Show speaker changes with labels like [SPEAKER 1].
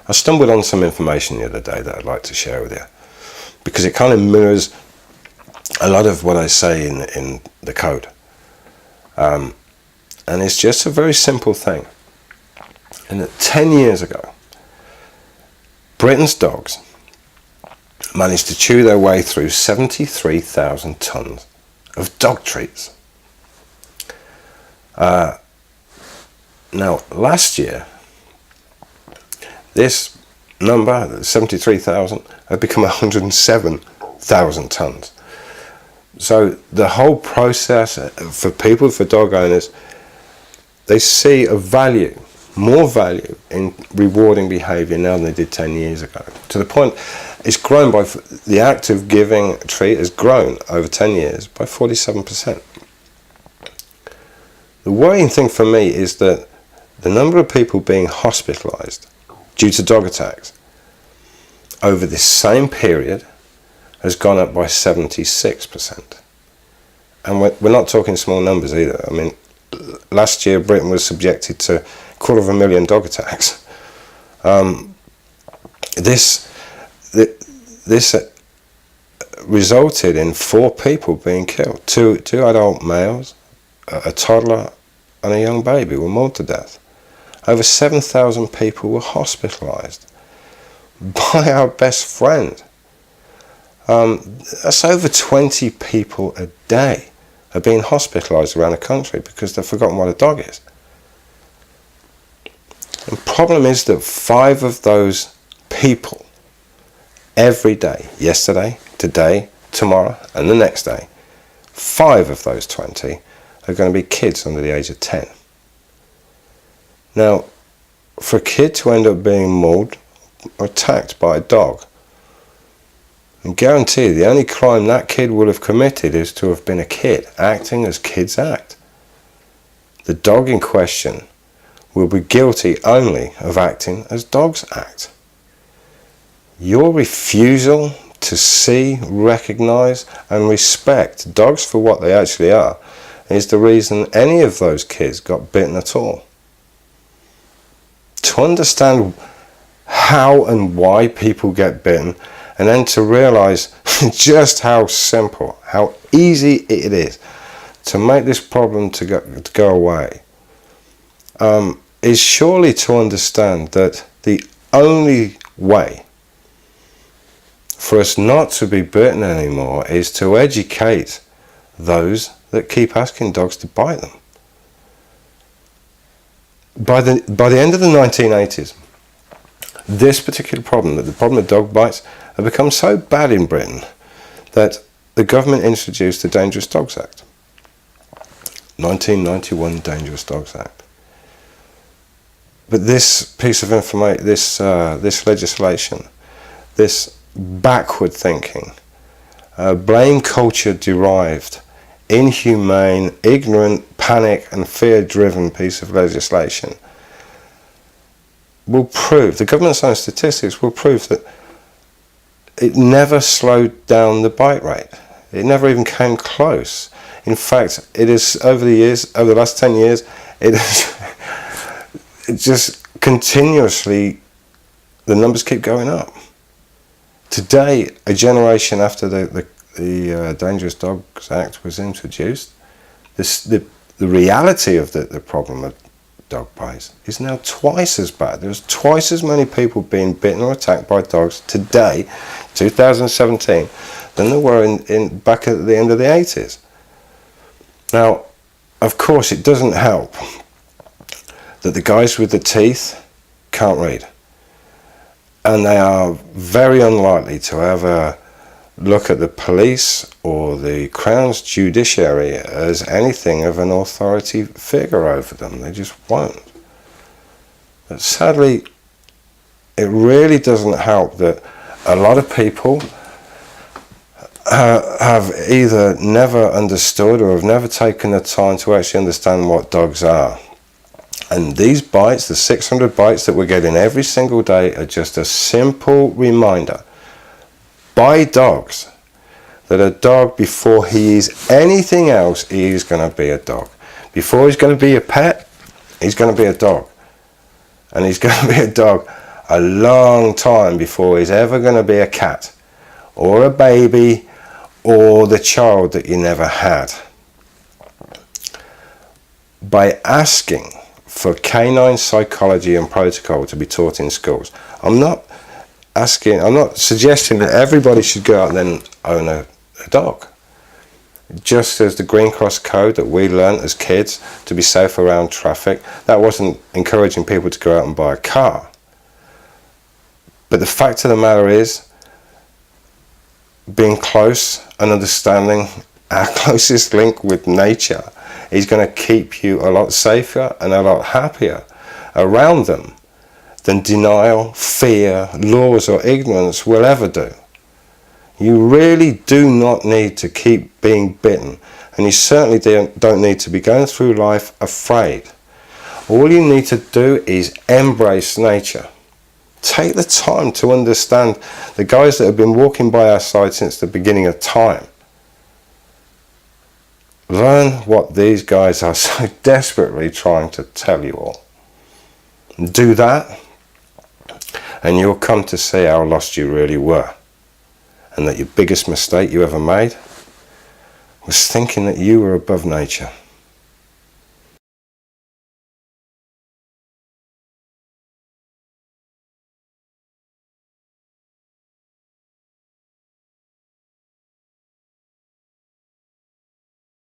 [SPEAKER 1] I stumbled on some information the other day that I'd like to share with you, because it kind of mirrors a lot of what I say in the code. And it's just a very simple thing. And that 10 years ago, Britain's dogs managed to chew their way through 73,000 tons of dog treats. Now, last year, this number, 73,000, had become 107,000 tons. So the whole process for people, for dog owners, they see a value, more value in rewarding behaviour now than they did 10 years ago. To the point, it's grown by, the act of giving a treat has grown over 10 years by 47%. The worrying thing for me is that the number of people being hospitalised due to dog attacks over this same period has gone up by 76%. And we're not talking small numbers either. I mean, last year Britain was subjected to 250,000 dog attacks. This resulted in 4 people being killed. Two adult males, a toddler and a young baby were mauled to death. Over 7,000 people were hospitalised by our best friend. That's over 20 people a day are being hospitalised around the country because they've forgotten what a dog is. The problem is that 5 of those people every day, yesterday, today, tomorrow and the next day, 5 of those 20 are going to be kids under the age of 10. Now, for a kid to end up being mauled or attacked by a dog, I guarantee the only crime that kid will have committed is to have been a kid, acting as kids act. The dog in question will be guilty only of acting as dogs act. Your refusal to see, recognise and respect dogs for what they actually are is the reason any of those kids got bitten at all. To understand how and why people get bitten, and then to realise just how simple, how easy it is to make this problem to go away, is surely to understand that the only way for us not to be bitten anymore is to educate those that keep asking dogs to bite them. By the end of the 1980s, this particular problem, the problem of dog bites, had become so bad in Britain that the government introduced the Dangerous Dogs Act. 1991 Dangerous Dogs Act. But this piece of information, this legislation, this backward thinking, blame culture derived, inhumane, ignorant, panic and fear driven piece of legislation will prove, the government's own statistics will prove that it never slowed down the bite rate. It never even came close. In fact, it is over the last 10 years, it just continuously, the numbers keep going up. Today, a generation after the Dangerous Dogs Act was introduced, the reality of the problem of dog bites is now twice as bad. There's twice as many people being bitten or attacked by dogs today, 2017, than there were in back at the end of the 80s. Now, of course, it doesn't help that the guys with the teeth can't read, and they are very unlikely to ever look at the police or the Crown's judiciary as anything of an authority figure over them. They just won't. But sadly, it really doesn't help that a lot of people have either never understood or have never taken the time to actually understand what dogs are. And these bites, the 600 bites that we're getting every single day, are just a simple reminder by dogs that a dog, before he is anything else, he is going to be a dog. Before he's going to be a pet, he's going to be a dog. And he's going to be a dog a long time before he's ever going to be a cat or a baby or the child that you never had. By asking for canine psychology and protocol to be taught in schools, I'm not suggesting that everybody should go out and then own a dog. Just as the Green Cross Code that we learnt as kids to be safe around traffic, that wasn't encouraging people to go out and buy a car. But the fact of the matter is, being close and understanding our closest link with nature is going to keep you a lot safer and a lot happier around them than denial, fear, laws or ignorance will ever do. You really do not need to keep being bitten, and you certainly don't need to be going through life afraid. All you need to do is embrace nature. Take the time to understand the guys that have been walking by our side since the beginning of time. Learn what these guys are so desperately trying to tell you all. Do that, and you'll come to see how lost you really were, and that your biggest mistake you ever made was thinking that you were above nature.